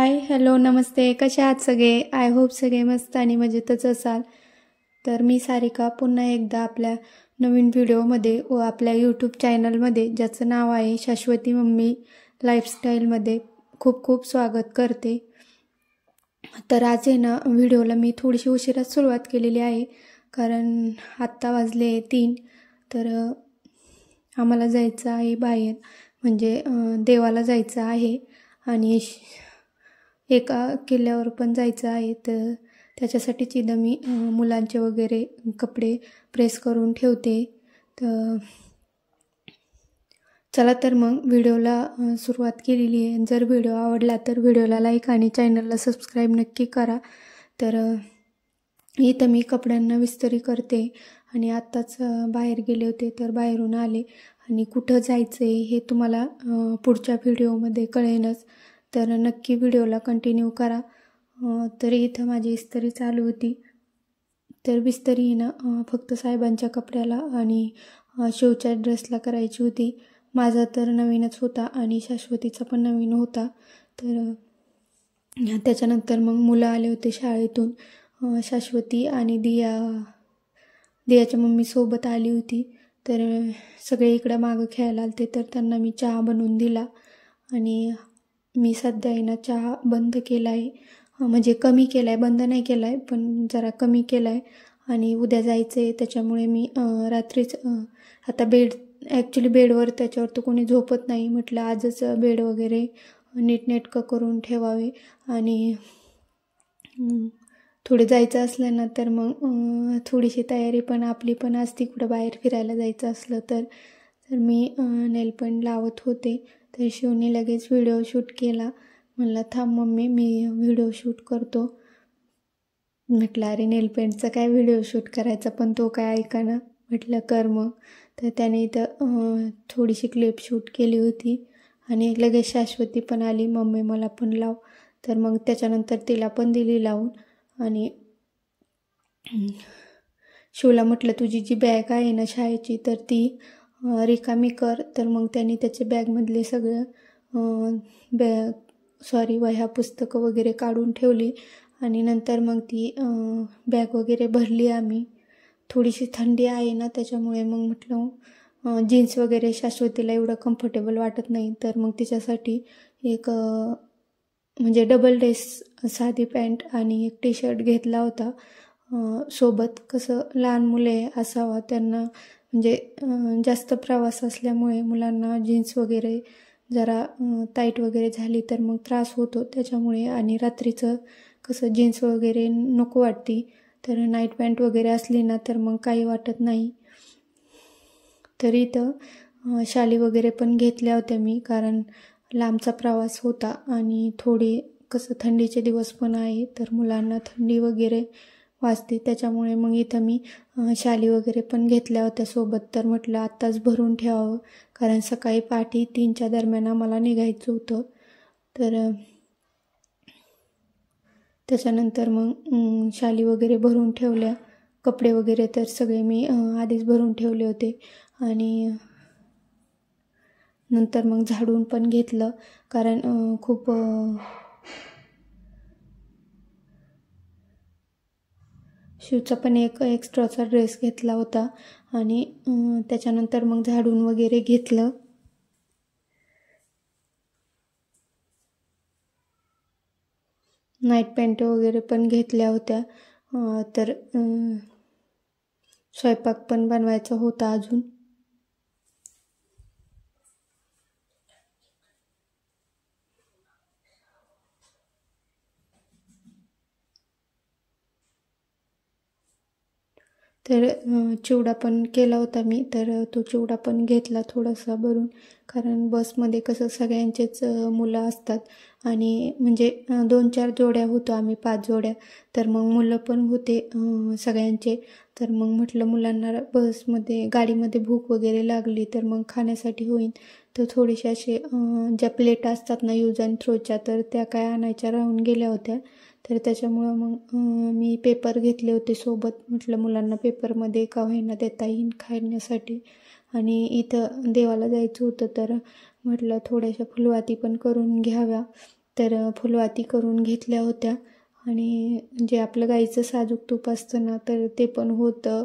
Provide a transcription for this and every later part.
हाय, hello, नमस्ते. कसे आहात सगळे? आय होप सगळे मस्त आणि मजेतच असाल. तर मी सारिका पुन्हा एकदा आपल्या नवीन व्हिडिओमध्ये व आपल्या यूट्यूब चॅनलमध्ये ज्याचं नाव आहे शाश्वती मम्मी लाईफस्टाईलमध्ये खूप खूप स्वागत करते. तर आज आहे ना व्हिडिओला मी थोडीशी उशिराच सुरुवात केलेली आहे, कारण आत्ता वाजले 3. तर आम्हाला जायचं आहे बाहेर, म्हणजे देवाला जायचं आहे आणि एका किल्ल्यावर पण जायचं आहे. तर त्याच्यासाठीच इथं मी मुलांचे वगैरे कपडे प्रेस करून ठेवते. तर चला तर मग व्हिडिओला सुरुवात केलेली आहे. जर व्हिडिओ आवडला तर व्हिडिओला लाईक आणि चॅनलला सबस्क्राईब नक्की करा. तर इथं मी कपड्यांना विस्तरी करते आणि आत्ताच बाहेर गेले होते, तर बाहेरून आले आणि कुठं जायचं आहे हे तुम्हाला पुढच्या व्हिडिओमध्ये कळेनच. तर नक्की व्हिडिओला कंटिन्यू करा. तर इथं माझी इस्त्री चालू होती. तर बिस्तरी ना फक्त साहेबांच्या कपड्याला आणि शिवच्या ड्रेसला करायची होती. माझा तर नवीनच होता आणि शाश्वतीचा पण नवीन होता. तर त्याच्यानंतर मग मुलं आले होते शाळेतून. शाश्वती आणि दियाच्या मम्मी सोबत आली होती. तर सगळे इकडं मागं खेळायला आलते, तर त्यांना मी चहा बनवून दिला. आणि मी सध्या आहे ना चहा बंद केला आहे, म्हणजे कमी केला आहे, बंद नाही केला आहे पण जरा कमी केला आहे. आणि उद्या जायचं आहे त्याच्यामुळे मी रात्रीच आता ॲक्च्युली बेडवर त्याच्यावर तर कोणी झोपत नाही, म्हटलं आजच बेड वगैरे नीटनेटकं करून ठेवावे. आणि थोडे जायचं असलं ना तर मग थोडीशी तयारी पण आपली पण असती, कुठं बाहेर फिरायला जायचं असलं तर. मी नेलपेंट लावत होते, तर शिवने लगेच व्हिडिओ शूट केला. म्हणला थांब मम्मी मी व्हिडिओ शूट करतो. म्हटलं अरे नेलपेंटचा काय व्हिडिओ शूट करायचा, पण तो काय ऐकाना. म्हटलं कर मग. तर त्याने इथं थोडीशी क्लिप शूट केली होती आणि लगेच शाश्वती पण आली, मम्मी मला पण लाव. तर मग त्याच्यानंतर तिला पण दिली लावून. आणि शिवला म्हटलं तुझी जी बॅग आहे ना शाळेची तर ती रिकामी कर. तर मग त्याने त्याच्या बॅगमधले सगळं वह्या पुस्तकं वगैरे काढून ठेवली आणि नंतर मग ती बॅग वगैरे भरली आम्ही. थोडीशी थंडी आहे ना त्याच्यामुळे मग म्हटलं जीन्स वगैरे शाश्वतीला एवढं कम्फर्टेबल वाटत नाही, तर मग तिच्यासाठी एक म्हणजे डबल ड्रेस, साधी पॅन्ट आणि एक टी शर्ट घेतला होता सोबत. कसं लहान मुले असावा त्यांना, म्हणजे जास्त प्रवास असल्यामुळे मुलांना जीन्स वगैरे जरा टाईट वगैरे झाली तर मग त्रास होतो त्याच्यामुळे. आणि रात्रीचं कसं जीन्स वगैरे नको वाटती, तर नाईट पॅन्ट वगैरे असली ना तर मग काही वाटत नाही. तर इथं शाली वगैरे पण घेतल्या होत्या मी, कारण लांबचा प्रवास होता आणि थोडी कसं थंडीचे दिवस पण आहे, तर मुलांना थंडी वगैरे वाजते त्याच्यामुळे मग इथं मी शाली वगैरे पण घेतल्या होत्या सोबत. तर म्हटलं आत्ताच भरून ठेवावं, कारण सकाळी पहाटे 3च्या दरम्यान आम्हाला निघायचं होतं. तर त्याच्यानंतर मग शाली वगैरे भरून ठेवल्या. कपडे वगैरे तर सगळे मी आधीच भरून ठेवले होते. आणि नंतर मग झाडून पण घेतलं, कारण खूप शिवचा पण एक एक्स्ट्राचा ड्रेस घेतला होता. आणि त्याच्यानंतर मग झाडून वगैरे घेतलं. नाईट पॅन्ट वगैरे पण घेतल्या होत्या. तर स्वयंपाक पण बनवायचा होता अजून. तर चिवडा पण केला होता मी, तर तो चिवडा पण घेतला थोडासा भरून, कारण बसमध्ये कसं सगळ्यांचेच मुलं असतात आणि म्हणजे 2-4 जोड्या होतो आम्ही, 5 जोड्या. तर मग मुलं पण होते सगळ्यांचे. तर मग म्हटलं मुलांना बसमध्ये गाडीमध्ये भूक वगैरे लागली तर मग खाण्यासाठी होईल. तर थोडेसे असे ज्या प्लेट असतात ना यूज अँड थ्रोच्या, तर त्या काय आणायच्या राहून गेल्या होत्या. तर त्याच्यामुळं मग मी पेपर घेतले होते सोबत, म्हटलं मुलांना पेपरमध्ये का होईना देता येईल खाण्यासाठी. आणि इथं देवाला जायचं होतं, तर म्हटलं थोड्याशा फुलवाती पण करून घ्याव्या. तर फुलवाती करून घेतल्या होत्या आणि जे आपलं गाईचं साजूक तूप असतं ना तर ते पण होतं,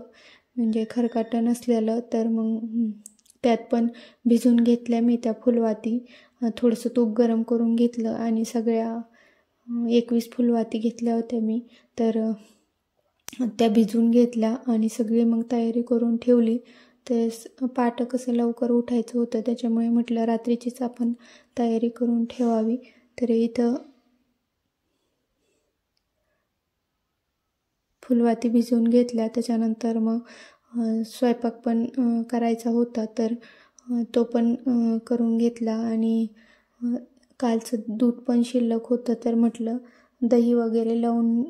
म्हणजे खरकाटं नसलेलं. तर मग त्यात पण भिजून घेतल्या मी त्या फुलवाती. थोडंसं तूप गरम करून घेतलं आणि सगळ्या 21 फुलवाती घेतल्या होत्या मी. तर त्या भिजून घेतल्या आणि सगळी मग तयारी करून ठेवली. तर पहाटे कसं लवकर उठायचं होतं, त्याच्यामुळे म्हटलं रात्रीचीच आपण तयारी करून ठेवावी. तर इथं फुलवाती भिजवून घेतल्या. त्याच्यानंतर मग स्वयंपाक पण करायचा होता, तर तो पण करून घेतला. आणि कालचं दूध पण शिल्लक होतं, तर म्हटलं दही वगैरे लावून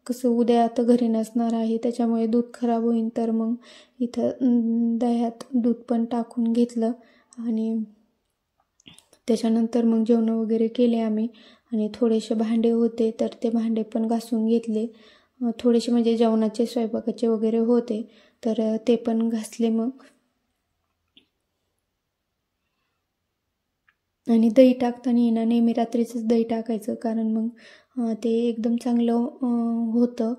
कसं उद्या आता घरी नसणार आहे, त्याच्यामुळे दूध खराब होईल. तर मग इथं दह्यात दूध पण टाकून घेतलं आणि त्याच्यानंतर मग जेवण वगैरे केले आम्ही. आणि थोडेसे भांडे होते, तर ते भांडे पण घासून घेतले. थोडेसे म्हणजे जेवणाचे स्वयंपाकाचे वगैरे होते, तर ते पण घासले मग. आणि दही टाकताना ना नेहमी रात्रीचंच दही टाकायचं, कारण मग ते एकदम चांगलं होतं.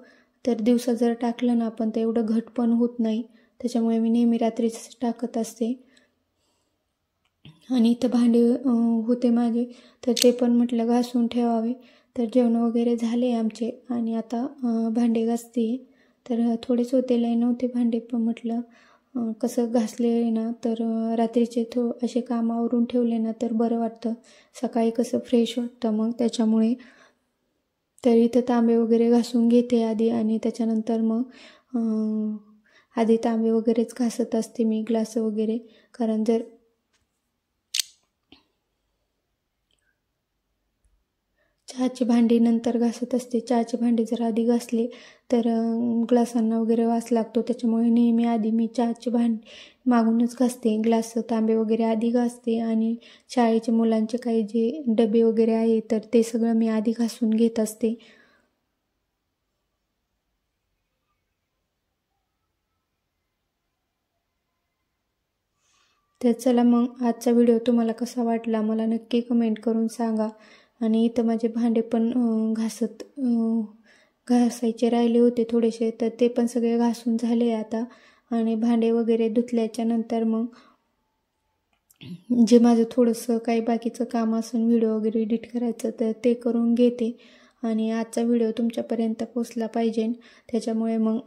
तर दिवसा जर टाकलं ना आपण तर एवढं घट पण होत नाही, त्याच्यामुळे मी नेहमी रात्रीच टाकत असते. आणि इथं भांडे होते माझे, तर ते पण म्हटलं घासून ठेवावे. तर जेवण वगैरे झाले आमचे आणि आता भांडे घासते. तर थोडेच होते, लय नव्हते भांडे, पण म्हटलं कसं घासले ना तर रात्रीचे असे कामावरून ठेवले ना तर बरं वाटतं, सकाळी कसं फ्रेश वाटतं मग, त्याच्यामुळे. तर इथं तांबे वगैरे घासून घेते आधी आणि त्याच्यानंतर मग आधी तांबे वगैरेच घासत असते मी, ग्लास वगैरे. कारण जर चहाची भांडी नंतर घासत असते, चहाची भांडी जर आधी घासली तर ग्लासांना वगैरे वास लागतो, त्याच्यामुळे नेहमी आधी मी चहाची भांडी मागूनच घासते. ग्लास तांबे वगैरे आधी घासते आणि शाळेचे मुलांचे काही जे डबे वगैरे आहे तर ते सगळं मी आधी घासून घेत असते. तर चला मग आजचा व्हिडिओ तुम्हाला कसा वाटला मला नक्की कमेंट करून सांगा. आणि इथं माझे भांडे पण घासायचे राहिले होते थोडेसे, तर ते पण सगळे घासून झाले आता. आणि भांडे वगैरे धुतल्याच्या नंतर मग जे माझं थोडंसं काही बाकीचं काम असेल, व्हिडिओ वगैरे एडिट करायचं, तर ते करून घेते. आणि आजचा व्हिडिओ तुमच्यापर्यंत पोचला पाहिजे, त्याच्यामुळे मग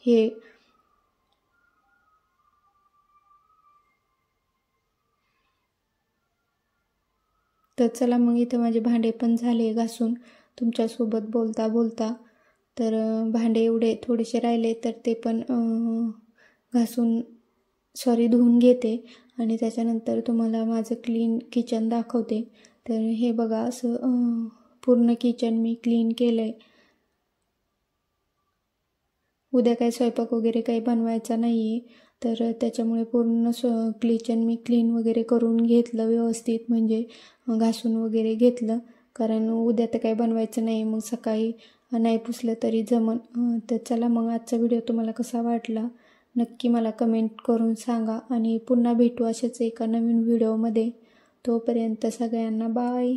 हे तर चला मग इथं माझे भांडे पण झाले घासून तुमच्यासोबत बोलता बोलता. तर भांडे एवढे थोडेसे राहिले तर ते पण धुवून घेते आणि त्याच्यानंतर तुम्हाला माझं क्लीन किचन दाखवते. तर हे बघा, असं पूर्ण किचन मी क्लीन केलं आहे. उद्या काही स्वयंपाक वगैरे काही बनवायचा नाही आहे, तर त्याच्यामुळे पूर्ण किचन मी क्लीन वगैरे करून घेतलं व्यवस्थित, म्हणजे घासून वगैरे घेतलं. कारण उद्या तर काही बनवायचं नाही, मग सकाळी नाही पुसलं तरी जमन. तर चला मग आजचा व्हिडिओ तुम्हाला कसा वाटला नक्की मला कमेंट करून सांगा. आणि पुन्हा भेटू अशाच एका नवीन व्हिडिओमध्ये. तोपर्यंत सगळ्यांना बाय.